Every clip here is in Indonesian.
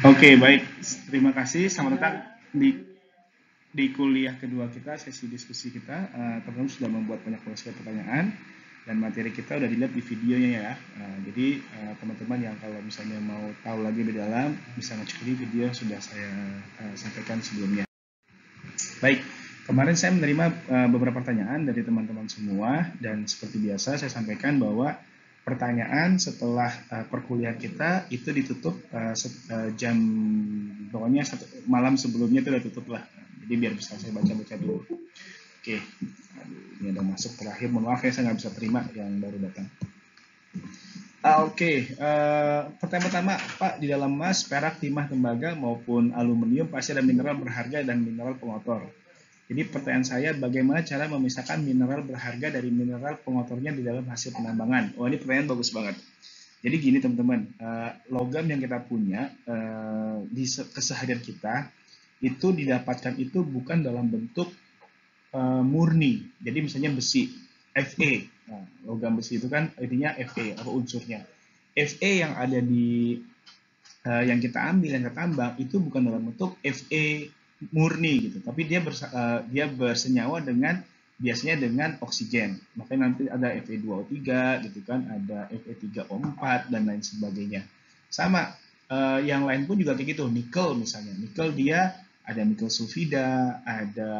Oke, baik. Terima kasih. Selamat datang di kuliah kedua kita, sesi diskusi kita. Teman-teman sudah membuat banyak pertanyaan dan materi kita udah dilihat di videonya ya. Jadi teman-teman yang kalau misalnya mau tahu lagi lebih dalam bisa ngecek di video yang sudah saya sampaikan sebelumnya. Baik, kemarin saya menerima beberapa pertanyaan dari teman-teman semua dan seperti biasa saya sampaikan bahwa pertanyaan setelah perkuliahan kita itu ditutup jam pokoknya malam sebelumnya itu udah tutup lah. Jadi biar bisa saya baca-baca dulu. Oke, ini ada masuk terakhir. Mohon maaf ya saya nggak bisa terima yang baru datang. Oke, pertanyaan pertama, Pak, di dalam emas, perak, timah, tembaga maupun aluminium pasti ada mineral berharga dan mineral pengotor. Jadi pertanyaan saya, bagaimana cara memisahkan mineral berharga dari mineral pengotornya di dalam hasil penambangan? Oh, ini pertanyaan bagus banget. Jadi gini teman-teman, logam yang kita punya di keseharian kita itu didapatkan itu bukan dalam bentuk murni. Jadi misalnya besi, Fe. Nah, logam besi itu kan intinya Fe apa unsurnya. Fe yang ada di yang kita ambil, yang kita tambang itu bukan dalam bentuk Fe murni gitu, tapi dia bersenyawa dengan biasanya dengan oksigen. Makanya nanti ada Fe2O3 gitu kan, ada Fe3O4 dan lain sebagainya. Sama yang lain pun juga kayak gitu, nikel misalnya. Nikel dia ada nikel sulfida, ada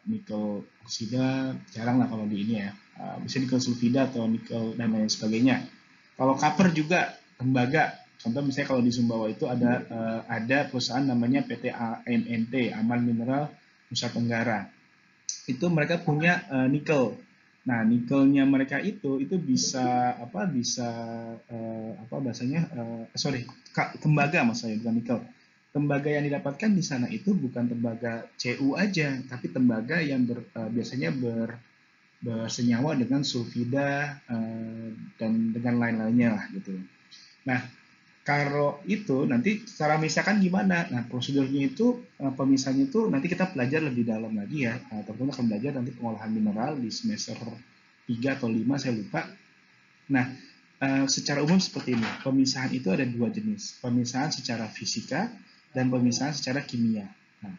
nikel oksida, jarang lah kalau di ini ya. Bisa nikel sulfida atau nikel dan lain sebagainya. Kalau copper juga tembaga. Contoh misalnya kalau di Sumbawa itu ada perusahaan namanya PT AMNT, Aman Mineral Nusa Tenggara. Itu mereka punya nikel. Nah, nikelnya mereka itu bisa bahasanya tembaga maksudnya bukan nikel. Tembaga yang didapatkan di sana itu bukan tembaga Cu aja, tapi tembaga yang biasanya bersenyawa dengan sulfida dan dengan lain-lainnya lah gitu. Nah, kalau itu nanti cara memisahkan gimana? Nah, prosedurnya itu pemisahannya itu nanti kita belajar lebih dalam lagi ya. Teman-teman akan belajar nanti pengolahan mineral di semester 3 atau 5 saya lupa. Nah, secara umum seperti ini. Pemisahan itu ada dua jenis. Pemisahan secara fisika dan pemisahan secara kimia. Nah,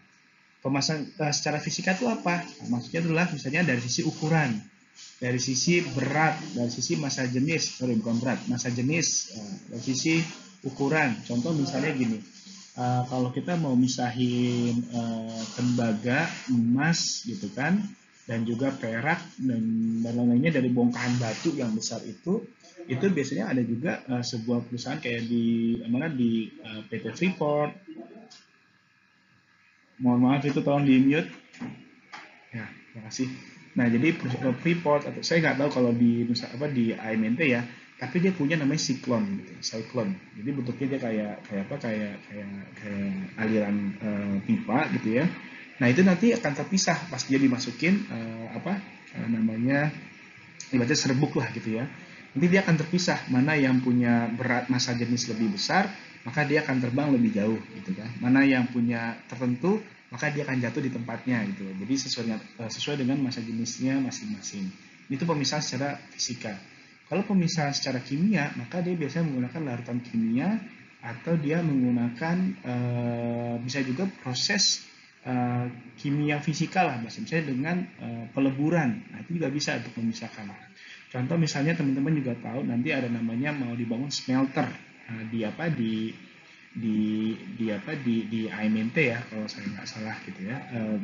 pemisahan secara fisika itu apa? Nah, maksudnya adalah misalnya dari sisi ukuran, dari sisi berat, dari sisi massa jenis, massa jenis, dari sisi ukuran. Contoh misalnya gini, kalau kita mau misahin tembaga, emas gitu kan, dan juga perak dan lain-lainnya dari bongkahan batu yang besar itu biasanya ada juga sebuah perusahaan kayak di PT Freeport. Mohon maaf itu tolong di mute. Ya, terima kasih. Nah, jadi Freeport atau saya nggak tahu kalau di di AMNT ya, tapi dia punya namanya siklon gitu, cyclone. Jadi bentuknya dia kayak aliran pipa gitu ya. Nah, itu nanti akan terpisah pas dia dimasukin namanya ibaratnya serbuk lah gitu ya. Nanti dia akan terpisah mana yang punya berat massa jenis lebih besar, maka dia akan terbang lebih jauh gitu kan. Mana yang punya tertentu, maka dia akan jatuh di tempatnya gitu. Jadi sesuai dengan massa jenisnya masing-masing. Itu pemisahan secara fisika. Kalau pemisahan secara kimia, maka dia biasanya menggunakan larutan kimia atau dia menggunakan bisa juga proses kimia fisika lah, misalnya dengan peleburan. Nah, itu juga bisa untuk memisahkan. Contoh misalnya teman-teman juga tahu nanti ada namanya mau dibangun smelter di AMNT ya kalau saya nggak salah gitu ya,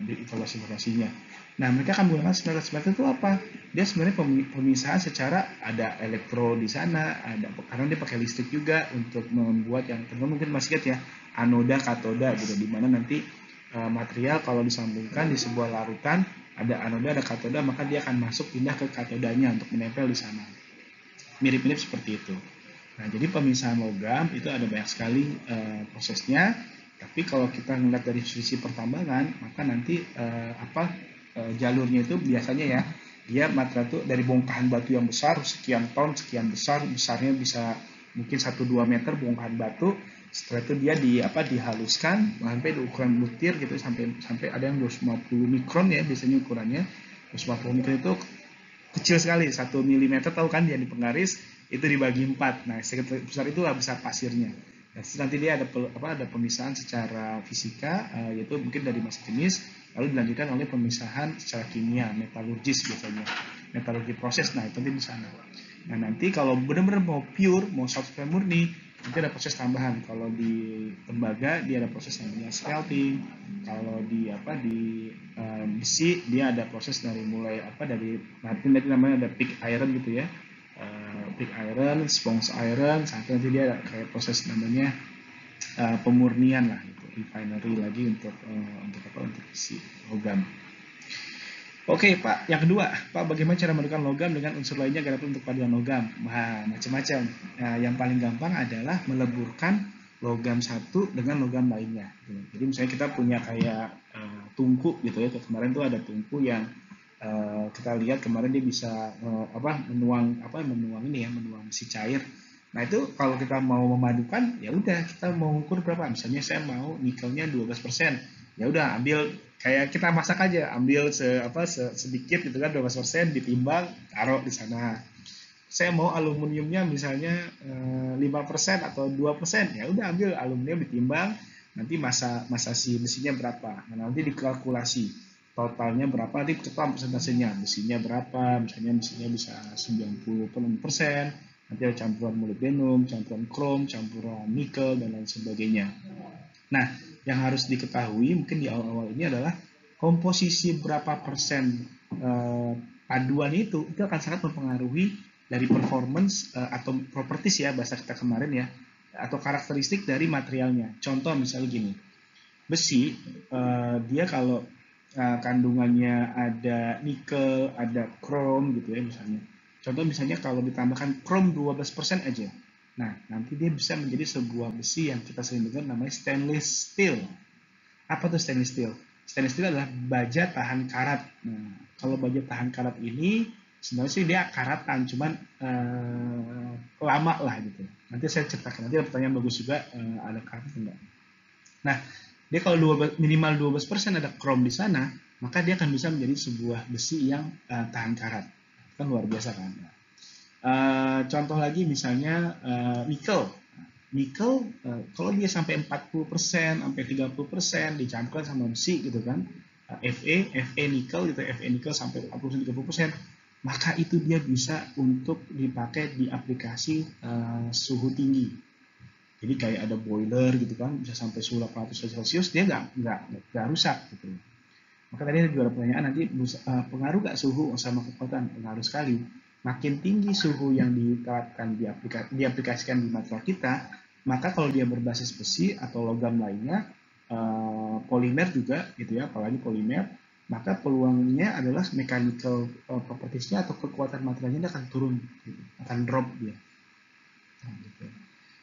di informasinya. Nah, mereka akan menggunakan smelter itu apa? Dia sebenarnya pemisahan secara ada elektro di sana, karena dia pakai listrik juga untuk membuat yang teman-teman mungkin masih ingat ya, anoda katoda gitu, di mana nanti material kalau disambungkan di sebuah larutan ada anoda ada katoda, maka dia akan masuk pindah ke katodanya untuk menempel di sana. Mirip-mirip seperti itu. Nah, jadi pemisahan logam itu ada banyak sekali prosesnya. Tapi kalau kita melihat dari sisi pertambangan, maka nanti jalurnya itu biasanya ya, dia material itu dari bongkahan batu yang besar, sekian ton, sekian besarnya bisa mungkin 1-2 meter bongkahan batu. Setelah itu dia dihaluskan sampai di ukuran butir gitu, sampai ada yang 250 mikron ya biasanya ukurannya. 250 mikron itu kecil sekali, 1 mm tahu kan yang di penggaris itu dibagi 4. Nah, sebesar itulah besar pasirnya. Nanti dia ada pemisahan secara fisika, yaitu mungkin dari massa jenis, lalu dilanjutkan oleh pemisahan secara kimia, metalurgis biasanya, metalurgi proses. Nah itu nanti di sana. Nah nanti kalau benar-benar mau pure, mau 100% murni, nanti ada proses tambahan. Kalau di tembaga dia ada proses namanya smelting. Kalau di besi dia ada proses dari mulai nanti namanya ada pig iron gitu ya. Pig iron, sponge iron, sampai nanti dia ada kayak proses namanya pemurnian lah, gitu, refinery lagi untuk besi logam. Oke Pak, yang kedua, Pak bagaimana cara menentukan logam dengan unsur lainnya agar dapat untuk paduan logam? Nah, macam-macam. Nah, yang paling gampang adalah meleburkan logam satu dengan logam lainnya. Jadi misalnya kita punya kayak tungku gitu ya. Kemarin tuh ada tungku yang kita lihat kemarin dia bisa menuang si cair. Nah itu kalau kita mau memadukan, ya udah kita mau ukur berapa. Misalnya saya mau nikelnya 12%. Ya udah ambil kayak kita masak aja, ambil sedikit gitu kan, 12% ditimbang, taruh di sana. Saya mau aluminiumnya misalnya 5% atau 2%, ya udah ambil aluminium ditimbang, nanti masa si besinya berapa. Nah, nanti dikalkulasi totalnya berapa, nanti tetap persentasenya, besinya berapa, misalnya besinya bisa 90%, nanti ada campuran molybdenum, campuran krom, campuran nikel, dan lain sebagainya. Nah, yang harus diketahui mungkin di awal-awal ini adalah komposisi berapa persen paduan itu akan sangat mempengaruhi dari performance atau properties ya, bahasa kita kemarin ya, atau karakteristik dari materialnya. Contoh misalnya gini, besi dia kalau kandungannya ada nikel, ada krom gitu ya misalnya. Contoh misalnya kalau ditambahkan krom 12% aja. Nah, nanti dia bisa menjadi sebuah besi yang kita sering dengar namanya stainless steel. Apa tuh stainless steel? Stainless steel adalah baja tahan karat. Nah, kalau baja tahan karat ini sebenarnya sih dia karatan, cuman lama lah gitu. Nanti saya ceritakan, nanti ada pertanyaan bagus juga, ada karat enggak. Nah, dia kalau minimal 12% ada krom di sana, maka dia akan bisa menjadi sebuah besi yang tahan karat. Kan luar biasa kan? Contoh lagi misalnya nikel. Nikel kalau dia sampai 40%, sampai 30% dicampurkan sama besi gitu kan, Fe nikel gitu, Fe nikel sampai 40-30%, maka itu dia bisa untuk dipakai di aplikasi suhu tinggi. Jadi kayak ada boiler gitu kan, bisa sampai suhu 800 Celcius, dia nggak rusak gitu. Maka tadi ada juga pertanyaan nanti pengaruh nggak suhu sama kekuatan? Pengaruh sekali. Makin tinggi suhu yang diterapkan diaplikasikan di material kita, maka kalau dia berbasis besi atau logam lainnya, polimer juga gitu ya, apalagi polimer, maka peluangnya adalah mechanical propertiesnya atau kekuatan materialnya akan turun, gitu, akan drop dia. Nah, gitu.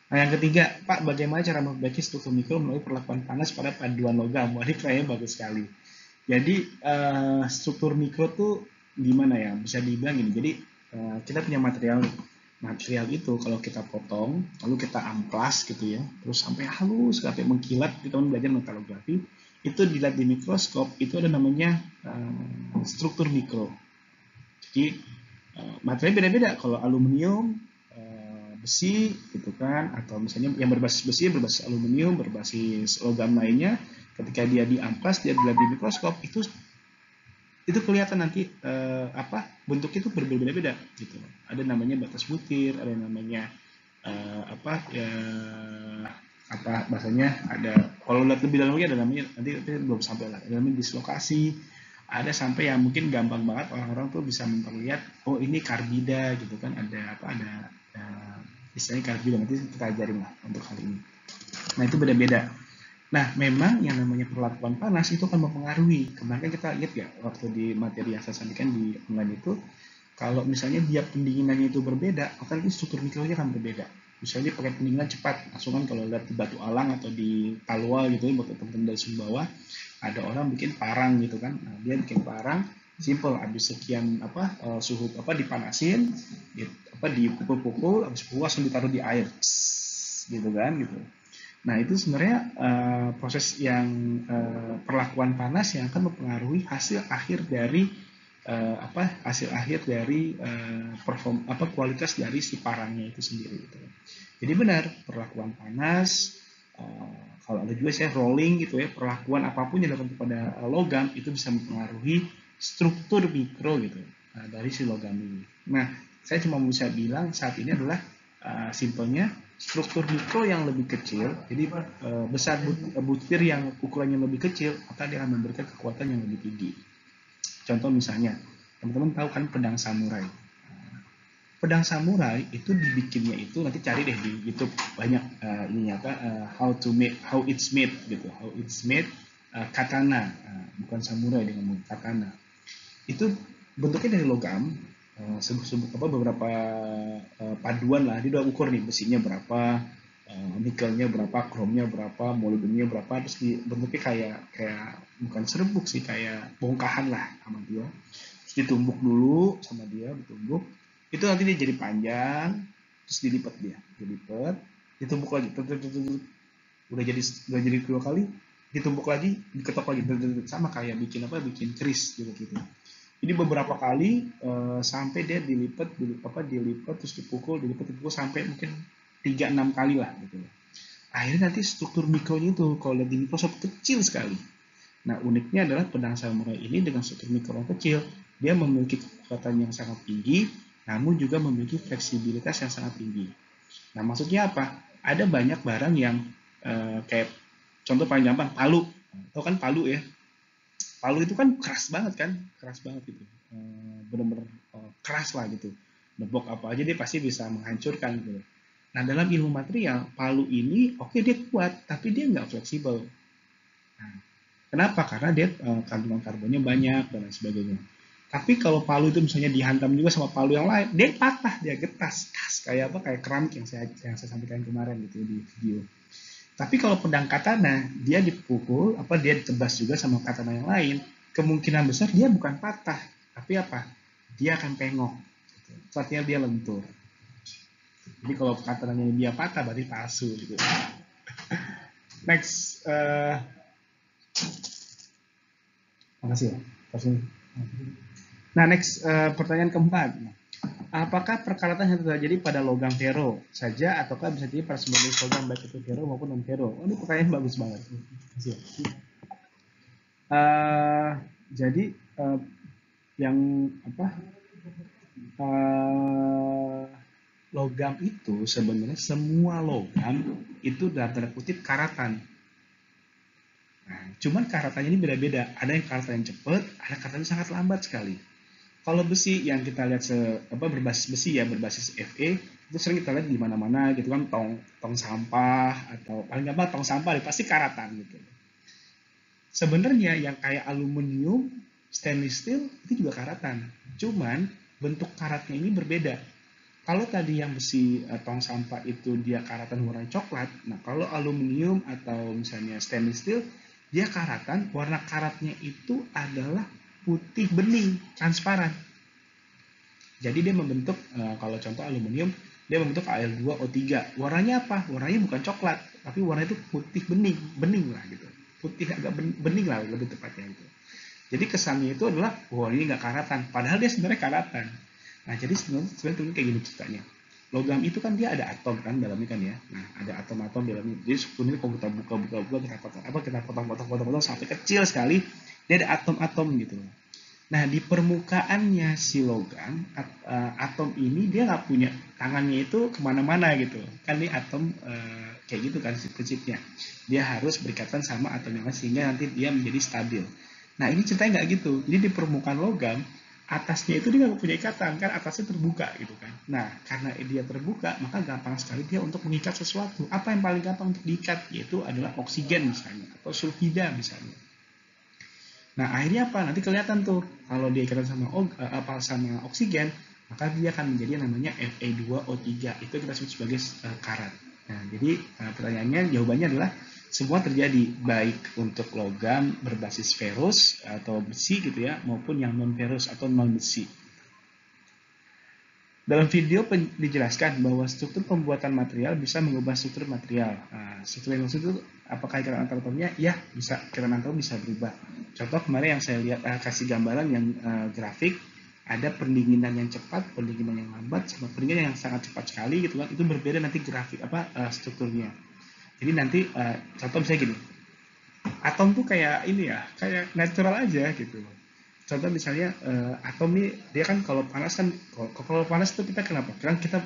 Nah, yang ketiga, Pak, bagaimana cara memperbaiki struktur mikro melalui perlakuan panas pada paduan logam? Wah, ini kayaknya bagus sekali. Jadi struktur mikro tuh gimana ya? Bisa dibilang gini. Jadi kita punya material itu kalau kita potong, lalu kita amplas gitu ya, terus sampai halus, sampai mengkilat. Kita belajar metalografi, itu dilihat di mikroskop, itu ada namanya struktur mikro. Jadi materialnya beda-beda. Kalau aluminium, besi gitu kan, atau misalnya yang berbasis besi, berbasis aluminium, berbasis logam lainnya, ketika dia diamplas, dia dilihat di mikroskop, itu kelihatan nanti bentuk itu berbeda-beda gitu. Ada namanya batas butir, ada namanya bahasanya ada, kalau lihat lebih dalam lagi ada namanya, nanti belum sampai lah, ada namanya dislokasi, ada sampai yang mungkin gampang banget orang-orang tuh bisa memperlihat, oh ini karbida gitu kan, ada istilahnya karbida, nanti kita ajarin lah untuk hal ini. Nah itu beda-beda. Nah, memang yang namanya perlakuan panas itu akan mempengaruhi. Kemarin kita lihat ya, waktu di materi yang saya sampaikan di online itu, kalau misalnya dia pendinginannya itu berbeda, maka nanti struktur mikronya akan berbeda. Misalnya dia pakai pendinginan cepat, langsung kan kalau lihat di Batu Alang atau di Talua gitu, buat teman-teman dari Sumbawa, ada orang bikin parang gitu kan. Nah, dia bikin parang, simple, habis sekian suhu dipanasin, dipukul-pukul, habis pukul langsung ditaruh di air, gitu kan, gitu. Nah, itu sebenarnya proses yang perlakuan panas yang akan mempengaruhi hasil akhir dari kualitas dari si parangnya itu sendiri gitu. Jadi benar, perlakuan panas, kalau ada juga saya rolling gitu ya, perlakuan apapun yang dilakukan kepada logam itu bisa mempengaruhi struktur mikro gitu dari si logam ini. Nah, saya cuma bisa bilang saat ini adalah simpelnya struktur mikro yang lebih kecil, jadi besar butir yang ukurannya lebih kecil, maka dia akan memberikan kekuatan yang lebih tinggi. Contoh misalnya, teman-teman tahu kan pedang samurai. Pedang samurai itu dibikinnya itu nanti cari deh di YouTube banyak ini apa how it's made gitu, how it's made katana, bukan samurai dengan katana. Itu bentuknya dari logam, beberapa paduan lah, dia udah ukur nih besinya berapa, nikelnya berapa, kromnya berapa, molybdennya berapa, terus bentuknya kayak bukan serbuk sih, kayak bongkahan lah sama dia. Terus ditumbuk dulu sama dia, ditumbuk. Itu nanti dia jadi panjang, terus dilipat dia, ditumbuk lagi, udah jadi 2 kali, ditumbuk lagi, diketok lagi, sama kayak bikin keris gitu. Jadi beberapa kali sampai dia dilipat terus dipukul sampai mungkin 3-6 kali lah gitu. Akhirnya nanti struktur mikronya itu kalau lihat di Microsoft kecil sekali. Nah, uniknya adalah pedang samurai ini dengan struktur mikro yang kecil, dia memiliki kekuatan yang sangat tinggi, namun juga memiliki fleksibilitas yang sangat tinggi. Nah, maksudnya apa? Ada banyak barang yang kayak contoh paling gampang, palu. Tahu kan palu ya? Palu itu kan keras banget gitu. Benar-benar keras lah gitu. Nebok apa aja dia pasti bisa menghancurkan gitu. Nah, dalam ilmu material, palu ini oke dia kuat, tapi dia nggak fleksibel. Nah, kenapa? Karena dia kandungan karbonnya banyak dan lain sebagainya. Tapi kalau palu itu misalnya dihantam juga sama palu yang lain, dia patah, dia getas, kayak apa? Kayak keramik yang saya sampaikan kemarin gitu di video. Tapi kalau pedang katana, dia dipukul, dia ditebas juga sama katana yang lain, kemungkinan besar dia bukan patah, tapi apa? Dia akan pengok. Artinya dia lentur. Jadi kalau katananya dia patah, berarti palsu gitu. Next, makasih ya. Nah, next pertanyaan keempat. Apakah perkaratan yang terjadi pada logam ferro saja ataukah bisa jadi pada semua jenis logam baik itu ferro maupun non ferro? Oh, ini pertanyaan bagus banget. Jadi yang apa? Logam itu sebenarnya semua logam itu dalam tanda kutip karatan. Nah, cuman karatannya ini beda-beda. Ada yang karatan yang cepat, ada karatan yang sangat lambat sekali. Kalau besi yang kita lihat berbasis besi ya, berbasis Fe, itu sering kita lihat di mana-mana gitu kan, tong sampah atau paling gampang tong sampah pasti karatan gitu. Sebenarnya yang kayak aluminium, stainless steel itu juga karatan. Cuman bentuk karatnya ini berbeda. Kalau tadi yang besi tong sampah itu dia karatan warna coklat, nah kalau aluminium atau misalnya stainless steel dia karatan, warna karatnya itu adalah putih bening, transparan. Jadi dia membentuk, kalau contoh aluminium, dia membentuk Al2O3. Warnanya apa? Warnanya bukan coklat, tapi warna itu putih bening lah gitu. Putih agak bening lah lebih tepatnya itu. Jadi kesannya itu adalah, wah ini nggak karatan, padahal dia sebenarnya karatan. Nah jadi sebenarnya kayak gini ceritanya. Logam itu kan dia ada atom kan dalamnya kan ya. Nah ada atom-atom dalamnya. Jadi sebenarnya kalau kita buka kita potong sampai kecil sekali, dia ada atom-atom gitu. Nah di permukaannya si logam atom ini dia nggak punya tangannya itu kemana-mana gitu. Kan ini atom kayak gitu kan prinsipnya. Dia harus berikatan sama atom yang lain sehingga nanti dia menjadi stabil. Nah ini ceritanya nggak gitu. Jadi di permukaan logam atasnya itu dia nggak punya ikatan kan, atasnya terbuka gitu kan. Nah karena dia terbuka maka gampang sekali dia untuk mengikat sesuatu. Apa yang paling gampang untuk diikat? Yaitu adalah oksigen misalnya atau sulfida misalnya. Nah akhirnya apa? Nanti kelihatan tuh kalau dia ikatan sama sama oksigen maka dia akan menjadi namanya Fe2O3. Itu kita sebut sebagai karat. Nah jadi pertanyaannya, jawabannya adalah semua terjadi baik untuk logam berbasis ferrous atau besi gitu ya, maupun yang non ferrous atau non besi. Dalam video dijelaskan bahwa struktur pembuatan material bisa mengubah struktur material. Nah, struktur yang maksud itu apakah ikatan antar atomnya? Ya, bisa, ikatan antar bisa berubah. Contoh kemarin yang saya lihat kasih gambaran yang grafik Ada pendinginan yang cepat, pendinginan yang lambat, sama pendinginan yang sangat cepat sekali gitu kan. Itu berbeda nanti grafik strukturnya. Jadi nanti contoh misalnya gini, atom tuh kayak ini ya, kayak natural aja gitu. Contoh misalnya atom nih, dia kan kalau panas kan, kalau panas tuh kita kenapa? Kan kita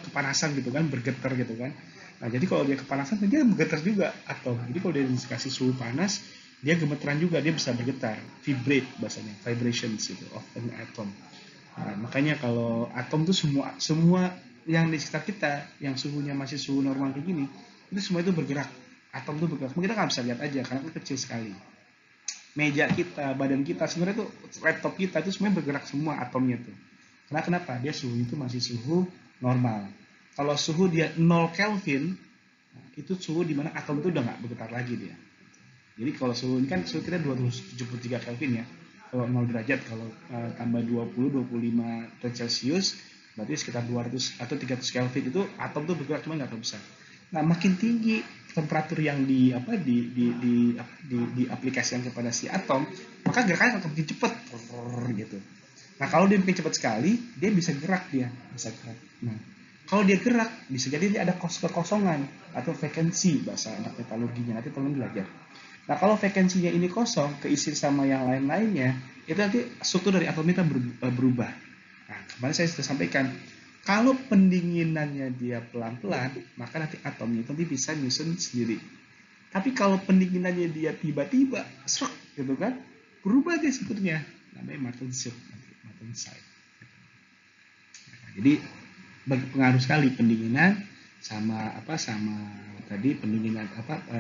kepanasan gitu kan, bergetar gitu kan. Nah, jadi kalau dia kepanasan dia bergetar juga atom. Jadi kalau dia dikasih suhu panas, dia gemeteran juga, dia bisa bergetar, vibrate bahasanya, vibrations gitu of an atom. Nah, makanya kalau atom tuh semua yang di sekitar kita, yang suhunya masih suhu normal kayak gini, itu semua itu bergerak. Atom tuh bergerak. Kita nggak bisa lihat aja karena itu kecil sekali. Meja kita, badan kita, sebenarnya tuh laptop kita itu sebenarnya bergerak semua atomnya tuh. Karena kenapa? Dia suhu itu masih suhu normal. Kalau suhu dia 0 Kelvin, itu suhu dimana atom itu udah nggak bergetar lagi dia. Jadi kalau suhu ini kan suhu kita 273 Kelvin ya. Kalau 0 derajat, kalau tambah 20-25 derajat Celcius, berarti sekitar 200 atau 300 Kelvin itu atom tuh bergerak cuma nggak terlalu besar. Nah, makin tinggi temperatur yang diaplikasikan kepada si atom, maka gerakannya akan makin cepat gitu. Nah, kalau dia makin cepat sekali, dia bisa gerak bisa gerak. Nah, kalau dia gerak, bisa jadi dia ada kekosongan atau vacancy bahasa anak metalurginya, nanti teman belajar. Nah, kalau vacancy-nya ini kosong, keisi sama yang lain-lainnya, itu nanti struktur dari atom kita berubah. Nah, kemarin saya sudah sampaikan, kalau pendinginannya dia pelan-pelan, maka nanti atomnya itu nanti bisa nyusun sendiri. Tapi kalau pendinginannya dia tiba-tiba, serak gitu kan, berubah dia strukturnya. Namanya Martensite. Nah, jadi berpengaruh sekali pendinginan sama tadi pendinginan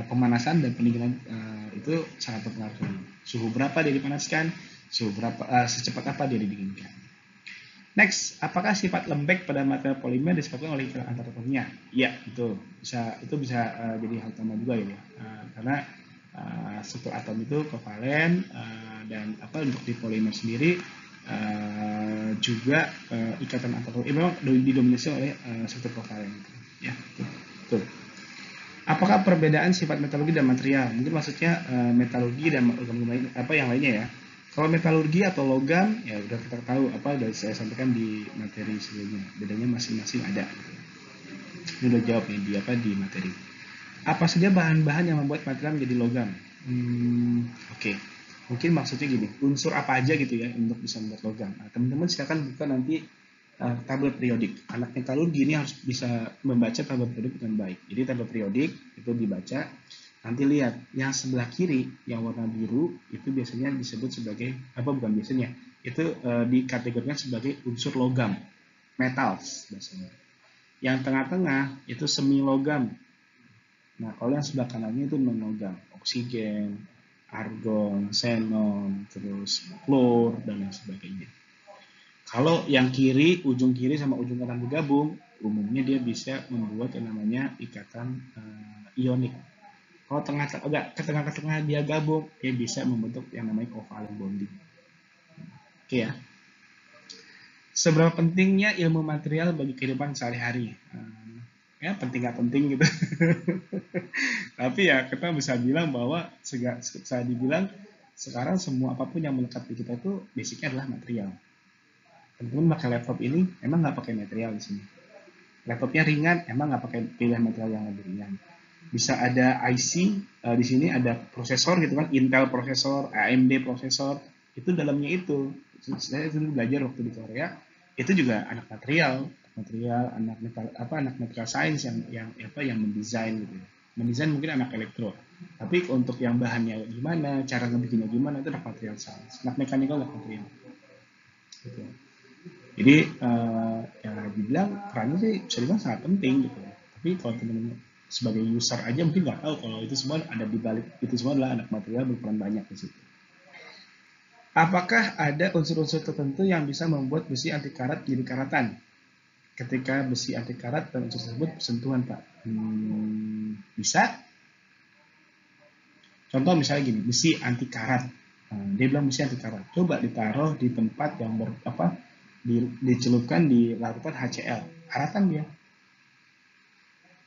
pemanasan dan pendinginan itu sangat berpengaruh. Suhu berapa dia dipanaskan, suhu berapa secepat apa dia didinginkan. Next, apakah sifat lembek pada material polimer disebabkan oleh ikatan antar atomnya? Iya, betul. Itu bisa jadi hal utama juga ya. Karena struktur atom itu kovalen dan untuk di polimer sendiri juga ikatan antar atom memang didominasi oleh struktur kovalen. Ya, betul. Apakah perbedaan sifat metalurgi dan material? Mungkin maksudnya metalurgi dan yang lainnya ya. Kalau metalurgi atau logam, ya udah kita tahu udah saya sampaikan di materi sebelumnya. Bedanya masing-masing ada. Ini udah jawab nih di materi. Apa saja bahan-bahan yang membuat material menjadi logam? Oke. Mungkin maksudnya gini, unsur apa aja gitu ya untuk bisa membuat logam. Nah, teman-teman silakan buka nanti tabel periodik. Anak metalurgi ini harus bisa membaca tabel periodik dengan baik. Jadi tabel periodik itu dibaca. Nanti lihat yang sebelah kiri yang warna biru itu biasanya disebut sebagai bukan biasanya itu dikategorikan sebagai unsur logam, metals biasanya. Yang tengah-tengah itu semi logam. Nah, kalau yang sebelah kanannya itu non logam, oksigen, argon, xenon, terus klor dan lain sebagainya. Kalau yang kiri, ujung kiri sama ujung kanan bergabung, umumnya dia bisa membuat yang namanya ikatan ionik. Kalau tengah-tengah dia gabung, dia bisa membentuk yang namanya covalent bonding. Oke ya. Seberapa pentingnya ilmu material bagi kehidupan sehari-hari? Ya penting nggak penting gitu. Tapi ya kita bisa bilang bahwa saya dibilang sekarang semua apapun yang melekat di kita itu basicnya adalah material. Teman-teman pakai laptop ini emang nggak pakai material di sini. Laptopnya ringan, emang nggak pakai pilih material yang lebih ringan. Bisa ada IC di sini ada prosesor gitu kan, Intel prosesor, AMD prosesor, itu dalamnya itu. Saya dulu belajar waktu di Korea, itu juga anak material anak material science yang mendesain gitu. Mendesain mungkin anak elektro. Tapi untuk yang bahannya gimana, cara ngebikinnya gimana itu anak material science. Anak mekanikal anak material. Gitu. Jadi ya dibilang perannya sih bisa dibilang sangat penting gitu. Tapi kalau teman-teman sebagai user aja mungkin nggak tahu kalau itu semua ada di balik itu semua adalah anak material berperan banyak di situ. Apakah ada unsur-unsur tertentu yang bisa membuat besi anti karat jadi karatan? Ketika besi anti karat dan unsur tersebut bersentuhan, Pak. Bisa. Contoh misalnya gini, besi anti karat. Dia bilang besi anti karat. Coba ditaruh di tempat yang dicelupkan di larutan HCl. Karatan dia.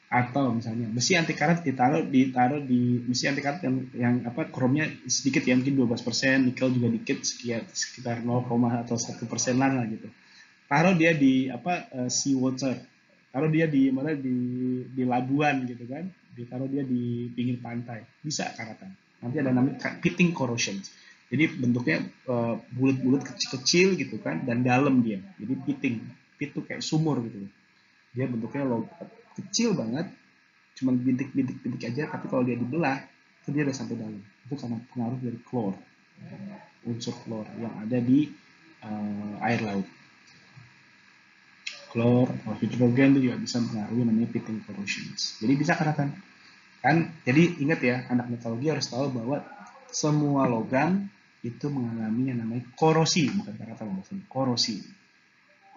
Atau misalnya besi anti karat ditaruh di besi anti karat yang apa kromnya sedikit ya, mungkin 12%, nikel juga dikit sekitar 0, atau 1% lah gitu. Taruh dia di apa sea water, taruh dia di mana di labuan gitu kan, ditaruh dia di pinggir pantai, bisa karatan. Nanti ada namanya pitting corrosion. Jadi bentuknya bulat-bulat kecil-kecil gitu kan, dan dalam dia. Jadi pitting, pit tuh kayak sumur gitu. Dia bentuknya kecil banget, cuma bintik-bintik aja, tapi kalau dia dibelah itu dia udah sampai dalam. Itu karena pengaruh dari klor, unsur klor yang ada di air laut. Klor atau hidrogen itu juga bisa mempengaruhi namanya pitting corrosion. Jadi bisa karatan kan. Jadi ingat ya, anak metalurgi harus tahu bahwa semua logam itu mengalami yang namanya korosi, bukan karatan, korosi.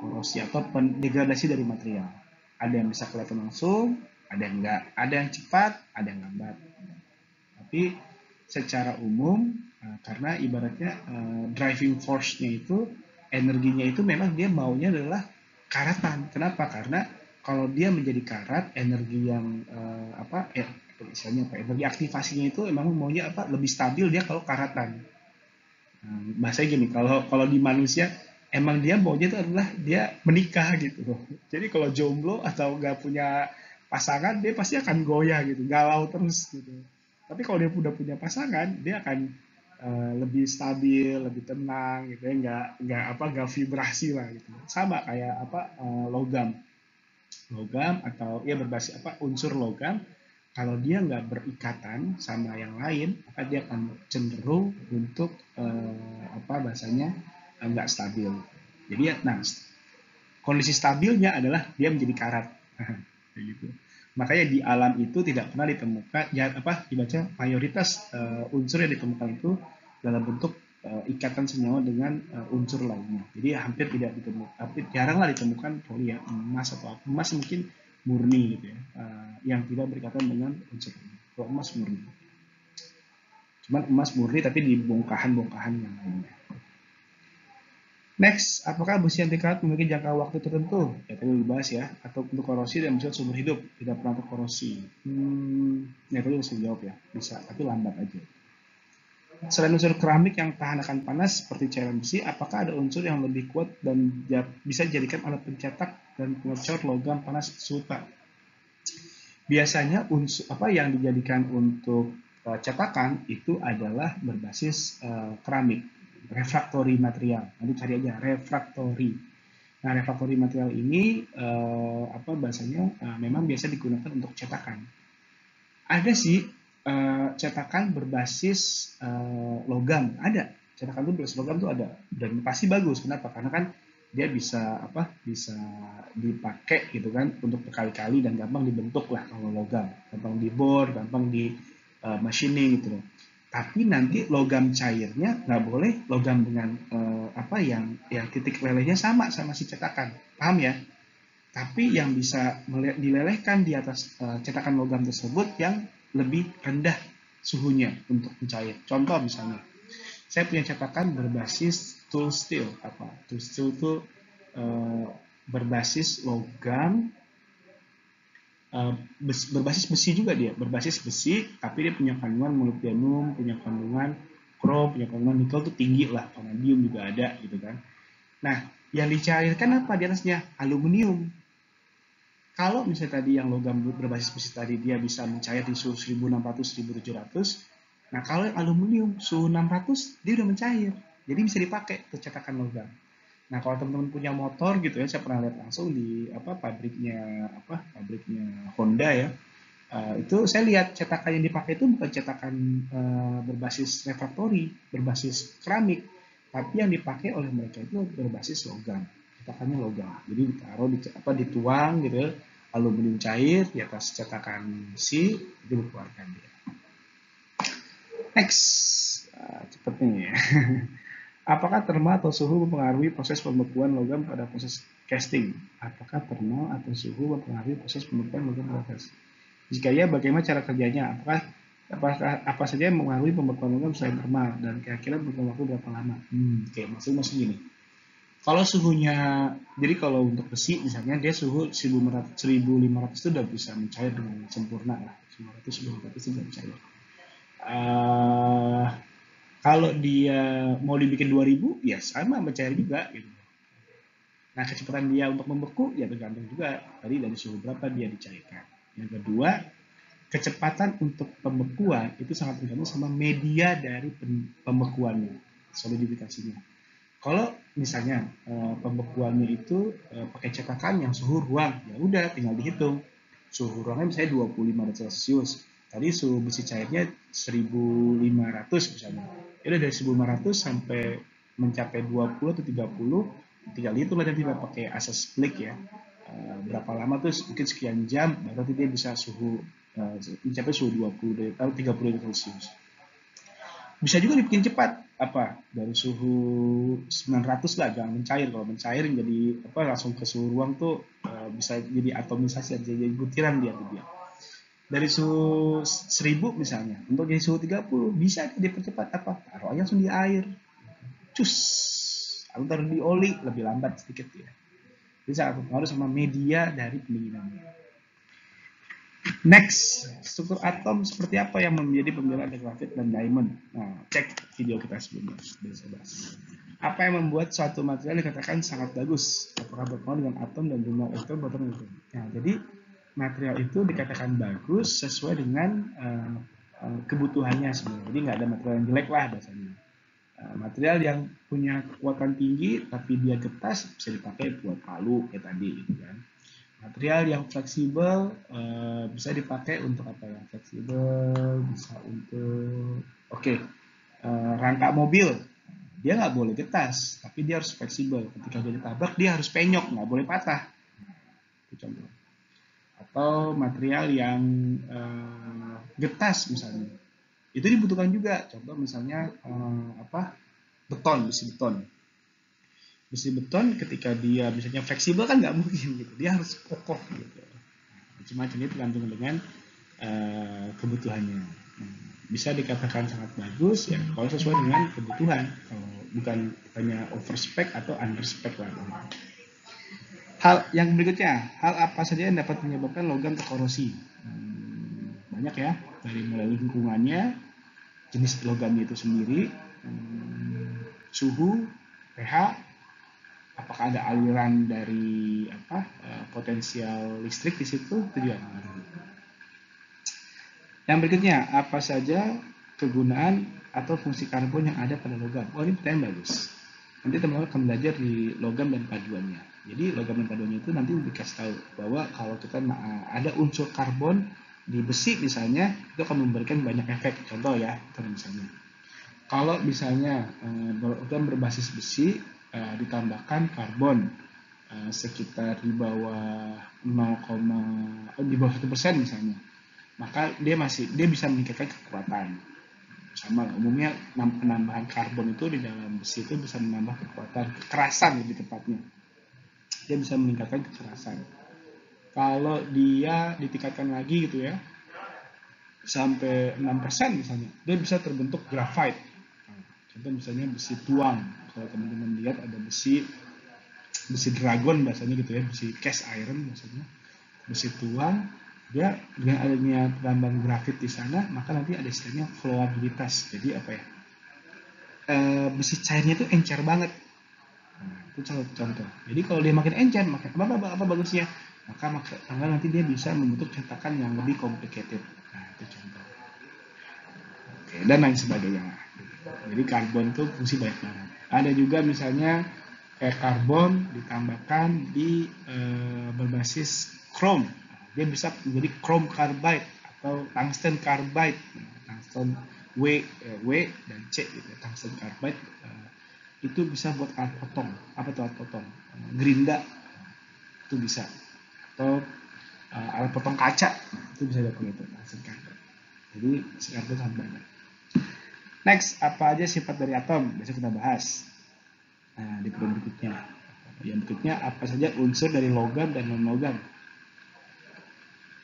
Korosi atau degradasi dari material. Ada yang bisa kelihatan langsung, ada yang enggak, ada yang cepat, ada yang lambat. Tapi secara umum, karena ibaratnya driving force-nya itu, energinya itu memang dia maunya adalah karatan. Kenapa? Karena kalau dia menjadi karat, energi yang misalnya energi aktivasinya itu emang maunya lebih stabil dia kalau karatan. Bahasanya gini, kalau di manusia emang dia maunya itu adalah dia menikah gitu. Jadi kalau jomblo atau nggak punya pasangan, dia pasti akan goyah gitu, galau terus gitu. Tapi kalau dia udah punya pasangan, dia akan lebih stabil, lebih tenang gitu ya, nggak vibrasi lah gitu. Sama kayak logam, atau ya berbasis unsur logam, kalau dia nggak berikatan sama yang lain, maka dia akan cenderung untuk bahasanya nggak stabil. Jadi ya, nah kondisi stabilnya adalah dia menjadi karat. Gitu. Makanya di alam itu tidak pernah ditemukan dibaca mayoritas unsur yang ditemukan itu dalam bentuk ikatan senyawa dengan unsur lainnya. Jadi hampir tidak ditemukan, jaranglah ditemukan poli ya, emas atau emas mungkin murni gitu ya, yang tidak berikatan dengan unsur lainnya. Kalau emas murni, cuman emas murni tapi di bongkahan-bongkahan yang lainnya. Next, apakah besi anti karat memiliki jangka waktu tertentu? Ya tadi dibahas ya, atau untuk korosi dan bisa seumur hidup, tidak pernah terkorosi. Ya tadi bisa jawab ya, bisa, tapi lambat aja. Selain unsur keramik yang tahan akan panas seperti cairan besi, apakah ada unsur yang lebih kuat dan bisa dijadikan alat pencetak dan pengecor logam panas serupa? Biasanya unsur yang dijadikan untuk cetakan itu adalah berbasis keramik, refraktori material. Nanti cari aja refraktori. Nah, refraktori material ini bahasanya memang biasa digunakan untuk cetakan. Ada sih cetakan berbasis logam, ada. Cetakan itu berbasis logam tuh ada, dan pasti bagus. Kenapa? Karena kan dia bisa bisa dipakai gitu kan untuk berkali-kali dan gampang dibentuk lah kalau logam, gampang dibor, gampang di machining gitu loh. Tapi nanti logam cairnya nggak boleh logam dengan yang titik lelehnya sama si cetakan, paham ya? Tapi yang bisa dilelehkan di atas cetakan logam tersebut yang lebih rendah suhunya untuk mencair. Contoh misalnya, saya punya cetakan berbasis tool steel. Tool steel itu berbasis logam, berbasis besi juga dia, berbasis besi, tapi dia punya kandungan molybdenum, punya kandungan krom, punya kandungan nikel itu tinggi lah, vanadium juga ada gitu kan. Nah, yang dicairkan apa di atasnya? Aluminium. Kalau misalnya tadi yang logam berbasis besi tadi dia bisa mencair di suhu 1600-1700, nah kalau yang aluminium suhu 600 dia udah mencair, jadi bisa dipakai untuk cetakan logam. Nah kalau teman-teman punya motor gitu ya, saya pernah lihat langsung di pabriknya Honda ya, itu saya lihat cetakan yang dipakai itu bukan cetakan berbasis refraktori, berbasis keramik, tapi yang dipakai oleh mereka itu berbasis logam, cetakannya logam. Jadi ditaruh dituang gitu ya, aluminium cair di atas cetakan besi, itu dikeluarkan dia. Next, cepet nih ya. Apakah thermal atau suhu mempengaruhi proses pembekuan logam pada proses casting? Apakah thermal atau suhu mempengaruhi proses pembekuan logam pada proses? Jika ya, bagaimana cara kerjanya? Apa saja yang mempengaruhi pembekuan logam selain thermal, dan kira-kira butuh waktu berapa lama? Oke, maksudnya gini. Kalau suhunya, jadi kalau untuk besi misalnya dia suhu 1500 itu udah bisa mencair dengan sempurna lah. 1500 1500 itu udah mencair. Eh, Kalau dia mau dibikin 2000 ya sama mencair juga gitu. Nah, kecepatan dia untuk membeku ya tergantung juga tadi dari suhu berapa dia dicairkan. Yang kedua, kecepatan untuk pembekuan itu sangat tergantung sama media dari pembekuannya, solidifikasinya. Kalau misalnya pembekuannya itu pakai cetakan yang suhu ruang, ya udah tinggal dihitung. Suhu ruangnya misalnya 25 derajat Celcius. Tadi suhu besi cairnya 1500 misalnya. Ya udah dari 1500 sampai mencapai 20 atau 30, tinggal hitung lah nanti pakai asas Blake ya. Berapa lama tuh mungkin sekian jam baru nanti dia bisa suhu mencapai suhu 20 atau 30 derajat Celcius. Bisa juga dibikin cepat apa dari suhu 900 lah, jangan mencair. Kalau mencair jadi apa langsung ke suhu ruang tuh bisa jadi atomisasi, jadi butiran dia dari suhu 1000 misalnya untuk jadi suhu 30 bisa dipercepat apa taruh aja langsung di air, cus, atau taruh di oli lebih lambat sedikit ya. Bisa pengaruh sama media dari pendinginannya. Next, struktur atom seperti apa yang menjadi pembelaan dari grafit dan diamond? Nah, cek video kita sebelumnya. Apa yang membuat suatu material dikatakan sangat bagus? Apakah berpengaruh dengan atom dan jumlah elektron proton itu? Nah, jadi material itu dikatakan bagus sesuai dengan kebutuhannya sebenarnya. Jadi nggak ada material yang jelek lah bahasanya. Material yang punya kekuatan tinggi tapi dia getas bisa dipakai buat palu kayak tadi gitu kan. Material yang fleksibel bisa dipakai untuk apa ya? Fleksibel bisa untuk rangka mobil. Dia nggak boleh getas, tapi dia harus fleksibel. Ketika dia ditabrak, dia harus penyok, nggak boleh patah. Itu contoh. Atau material yang getas misalnya, itu dibutuhkan juga. Contoh misalnya beton, besi beton. Besi beton ketika dia misalnya fleksibel kan nggak mungkin gitu, dia harus kokoh gitu. Macam-macam itu tergantung dengan kebutuhannya. Bisa dikatakan sangat bagus ya kalau sesuai dengan kebutuhan, kalau bukan hanya overspec atau underspec lah. Hal yang berikutnya, hal apa saja yang dapat menyebabkan logam terkorosi? Banyak ya, dari mulai lingkungannya, jenis logamnya itu sendiri, suhu, pH, apakah ada aliran dari potensial listrik di situ, itu juga mengaruhi. Yang berikutnya, apa saja kegunaan atau fungsi karbon yang ada pada logam? Oh, ini pertanyaan bagus. Nanti teman-teman akan belajar di logam dan paduannya. Jadi logam dan paduannya itu nanti dikasih tahu bahwa kalau kita ada unsur karbon di besi misalnya, itu akan memberikan banyak efek. Contoh ya, misalnya. Kalau misalnya logam berbasis besi ditambahkan karbon sekitar di bawah 1% misalnya, maka dia bisa meningkatkan kekuatan. Sama umumnya penambahan karbon itu di dalam besi itu bisa menambah kekerasan lebih tepatnya. Dia bisa meningkatkan kekerasan. Kalau dia ditingkatkan lagi gitu ya, sampai 6% misalnya, dia bisa terbentuk grafite. Contoh misalnya besi tuang. Kalau teman-teman lihat ada besi dragon bahasanya gitu ya, besi cast iron bahasanya, besi tuang. Dia dengan adanya penambahan grafit di sana, maka nanti ada istilahnya flowabilitas. Jadi apa ya? Besi cairnya itu encer banget. Nah, itu contoh. Jadi kalau dia makin encer, makin apa bagusnya? Maka nanti dia bisa membentuk cetakan yang lebih complicated. Nah, itu contoh. Oke, dan lain sebagainya. Jadi karbon itu fungsi banyak banget. Ada juga misalnya kayak karbon ditambahkan di berbasis chrome. Dia bisa menjadi chrome carbide atau tungsten carbide. Tungsten W dan C gitu. Tungsten carbide itu bisa buat alat potong. Apa tuh alat potong? Gerinda itu bisa. Atau alat potong kaca itu bisa dipakai itu tungsten carbide. Jadi karbon sangat banyak. Next, apa aja sifat dari atom? Besok kita bahas. Nah, di poin berikutnya. Yang berikutnya, apa saja unsur dari logam dan non-logam?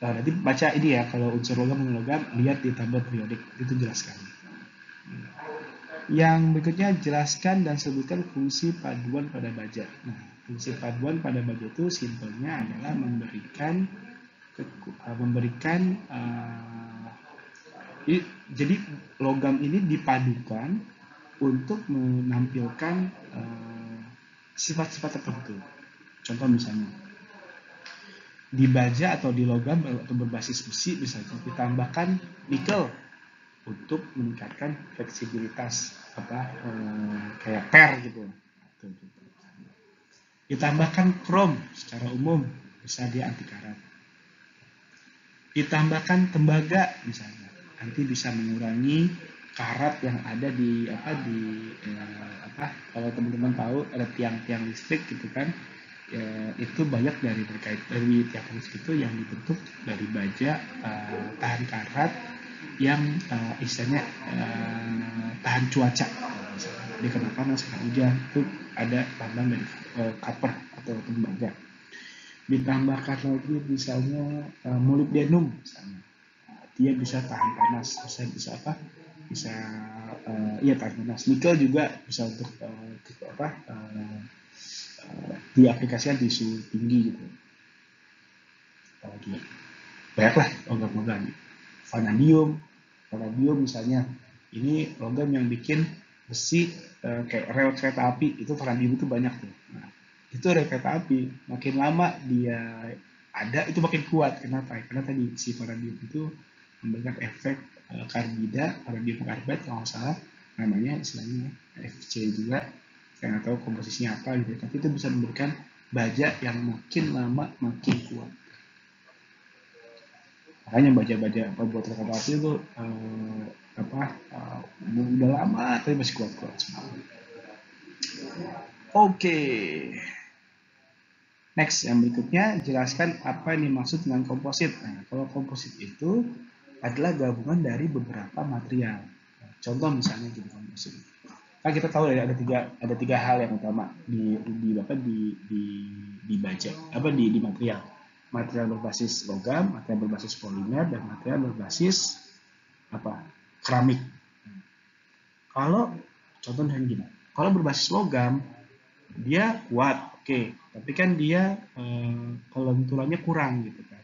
Nah, nanti baca ini ya, kalau unsur logam dan non-logam, lihat di tabel periodik. Itu jelas sekali. Yang berikutnya, jelaskan dan sebutkan fungsi paduan pada baja. Nah, fungsi paduan pada baja itu simpelnya adalah memberikan jadi logam ini dipadukan untuk menampilkan sifat-sifat tertentu. Contoh misalnya, di baja atau di logam atau berbasis besi bisa ditambahkan nikel untuk meningkatkan fleksibilitas kayak per gitu. Ditambahkan krom secara umum bisa dia anti karat. Ditambahkan tembaga misalnya, nanti bisa mengurangi karat yang ada di kalau teman-teman tahu ada tiang-tiang listrik gitu kan, itu banyak dari tiang listrik itu yang dibentuk dari baja tahan karat yang istilahnya tahan cuaca. Jadi kena panas, kena hujan, itu ada tambang dari copper atau tembaga. Ditambahkan lagi misalnya molybdenum misalnya, dia bisa tahan panas, bisa tahan panas. Nikel juga bisa untuk diaplikasikan di suhu tinggi gitu. Apalagi banyaklah logam-logam. Vanadium misalnya, ini logam yang bikin besi kayak rel kereta api, itu vanadium itu banyak tuh. Nah, itu rel kereta api, makin lama dia ada itu makin kuat. Kenapa? Karena tadi si vanadium itu memberikan efek karbida, vanadium karbide kalau nggak salah namanya istilahnya, FC juga. Saya nggak tahu komposisinya apa gitu, tapi itu bisa memberikan baja yang makin lama makin kuat. Makanya baja-baja buat kereta api itu udah lama tapi masih kuat-kuat semua. Oke. Next, yang berikutnya, jelaskan apa yang dimaksud dengan komposit. Nah, kalau komposit itu adalah gabungan dari beberapa material. Contoh misalnya gini komposit. Kan kita tahu ya ada tiga hal yang utama di baja, di material. Material berbasis logam, material berbasis polimer, dan material berbasis keramik. Kalau contohnya gini, kalau berbasis logam dia kuat, oke, tapi kan dia kelenturannya kurang gitu kan.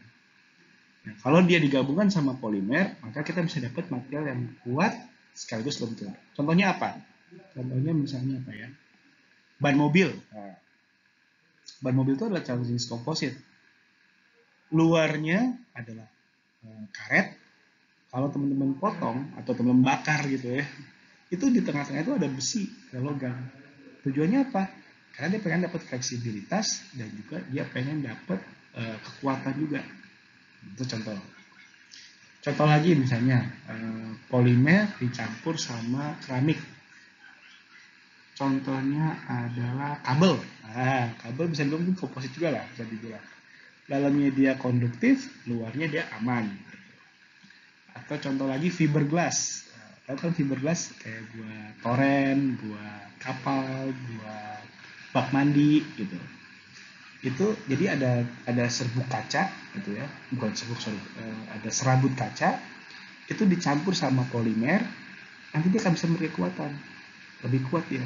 Nah, kalau dia digabungkan sama polimer, maka kita bisa dapat material yang kuat sekaligus lentur. Contohnya apa? Contohnya misalnya apa ya? Ban mobil. Nah, ban mobil itu adalah jenis komposit. Luarnya adalah karet. Kalau teman-teman potong atau teman-teman bakar gitu ya, itu di tengah-tengah itu ada besi, ada logam. Tujuannya apa? Karena dia pengen dapat fleksibilitas dan juga dia pengen dapat kekuatan juga. Itu contoh. Contoh lagi misalnya polimer dicampur sama keramik. Contohnya adalah kabel. Nah, kabel bisa dibilang komposit juga lah, bisa dibilang. Dalamnya dia konduktif, luarnya dia aman. Atau contoh lagi fiberglass. Tahu kan fiberglass kayak buat toren, buat kapal, buat bak mandi gitu. Itu jadi ada serbuk kaca gitu ya, bukan serbuk, ada serabut kaca itu dicampur sama polimer, nanti dia akan bisa memberi kekuatan lebih kuat ya.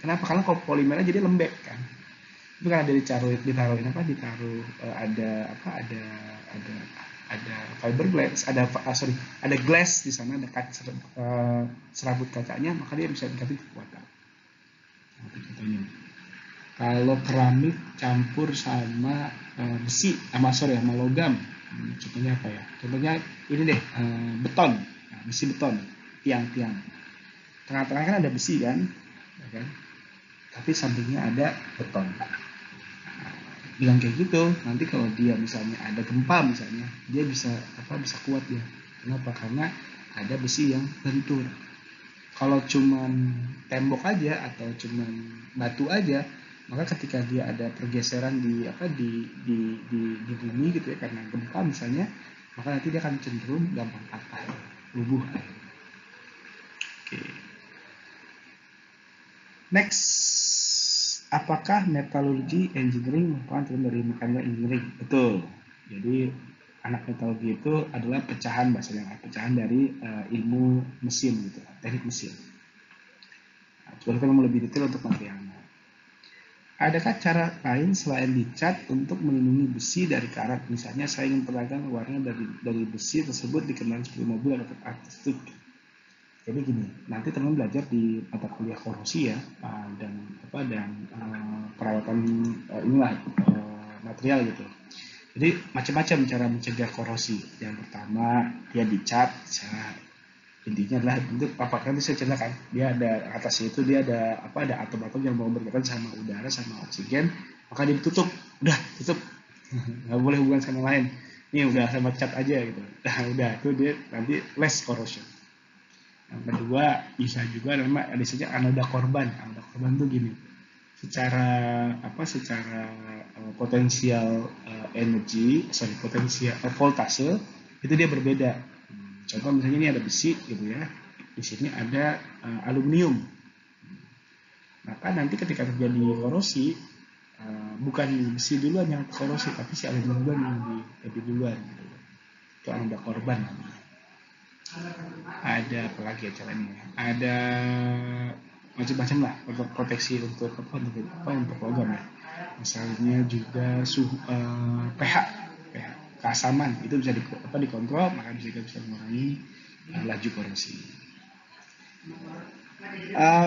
Kenapa? Karena kalau polimernya jadi lembek kan, itu kan ada ada fiberglass, ada glass di sana, ada kaca, serabut kacanya, maka dia bisa dikasih kekuatan. Itu contohnya. Kalau keramik campur sama besi, sama logam, contohnya apa ya? Contohnya ini deh, beton, besi beton, tiang-tiang. Tengah-tengah kan ada besi kan, ya kan? Tapi sampingnya ada beton. Bilang kayak gitu, nanti kalau dia misalnya ada gempa misalnya, dia bisa kuat dia. Kenapa? Karena ada besi yang lentur. Kalau cuman tembok aja atau cuman batu aja, maka ketika dia ada pergeseran di bumi gitu ya, karena gempa misalnya, maka nanti dia akan cenderung gampang patah, rubuh. Oke. Next, apakah metallurgi engineering merupakan turun dari mekanika engineering? Betul. Jadi anak metallurgi itu adalah pecahan dari ilmu mesin gitu, teknik mesin. kecuali kalau mau lebih detail untuk materialnya. Adakah cara lain selain dicat untuk melindungi besi dari karat? Misalnya saya ingin peragakan warna dari besi tersebut dikenal seperti mobil atau artistik. Jadi gini, nanti teman belajar di mata kuliah korosi ya, dan perawatan material gitu. Jadi macam-macam cara mencegah korosi. Yang pertama dia dicat, intinya adalah untuk apakah bisa ceritakan dia ada atasnya itu dia ada atom-atom yang mau berkaitan sama udara sama oksigen, maka dia ditutup, udah tutup, nggak boleh hubungan sama lain, ini udah sama cat aja gitu, udah itu dia nanti less corrosion. Yang kedua bisa juga ada saja anoda korban tuh gini, secara potensial potensial voltase itu dia berbeda. Contoh misalnya ini ada besi gitu ya, di sini ada aluminium. Maka nanti ketika terjadi korosi, bukan besi duluan yang korosi, tapi si aluminium duluan yang lebih duluan. Gitu. Itu ada korban. Ada apa lagi ya caranya? Ada macam-macam lah untuk proteksi untuk logam ya. Misalnya juga pH keasaman itu bisa dikontrol, maka bisa mengurangi laju korosi.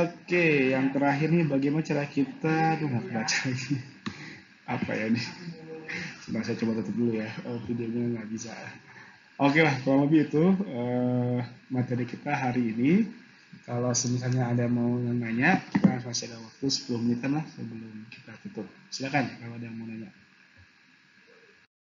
Oke, yang terakhir nih bagaimana cara kita nggak baca lagi apa ya nih? Sebentar saya coba tutup dulu ya, videonya nggak bisa. Oke lah, kurang lebih itu materi kita hari ini. Kalau misalnya ada mau nanya, kita masih ada waktu 10 menitan lah sebelum kita tutup. Silakan kalau ada yang mau nanya.